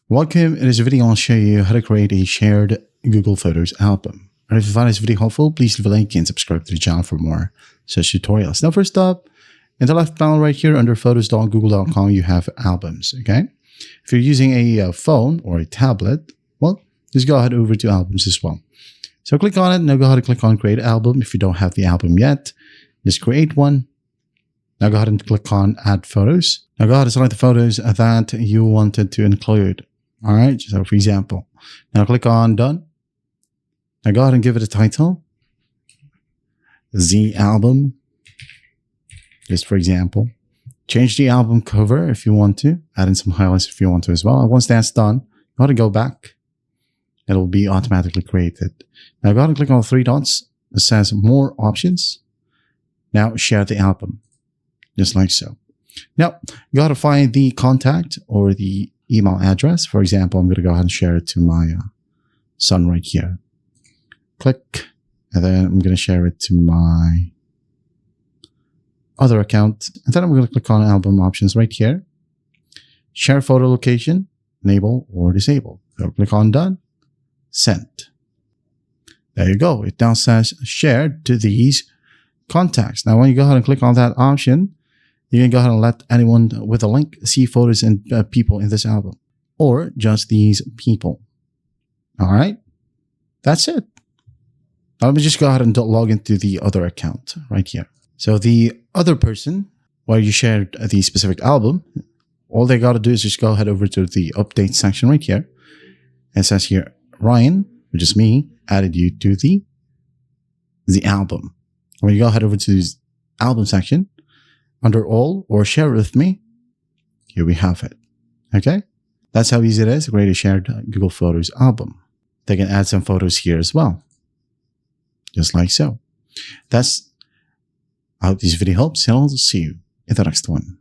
Welcome. In this video, I'll show you how to create a shared Google Photos album. And if you find this video helpful, please leave a like and subscribe to the channel for more such tutorials. Now, first up, in the left panel right here under photos.google.com, you have albums, okay? If you're using a phone or a tablet, well, just go ahead over to albums as well. So click on it. Now go ahead and click on create album. If you don't have the album yet, just create one. Now go ahead and click on add photos. Now go ahead and select the photos that you wanted to include. All right. So for example, now click on done. Now go ahead and give it a title. The album. Just for example, change the album cover if you want to, add in some highlights if you want to as well. And once that's done, go ahead and go back. It'll be automatically created. Now go ahead and click on the three dots. It says more options. Now share the album, just like so. Now you got to find the contact or the email address. For example, I'm going to go ahead and share it to my son right here. Click, and then I'm going to share it to my other account. And then I'm going to click on album options right here. Share photo location, enable or disable. So click on done. Sent. There you go. It now says shared to these contacts. Now, when you go ahead and click on that option, you can go ahead and let anyone with a link see photos and people in this album, or just these people. All right. That's it. Now, let me just go ahead and log into the other account right here. So the other person, where you shared the specific album, all they got to do is just go ahead over to the update section right here. It says here, Ryan, which is me, added you to the album. When you go ahead over to the album section, under all or share with me, here we have it. Okay? That's how easy it is to create a shared Google Photos album. They can add some photos here as well. Just like so. I hope this video helps, and I'll see you in the next one.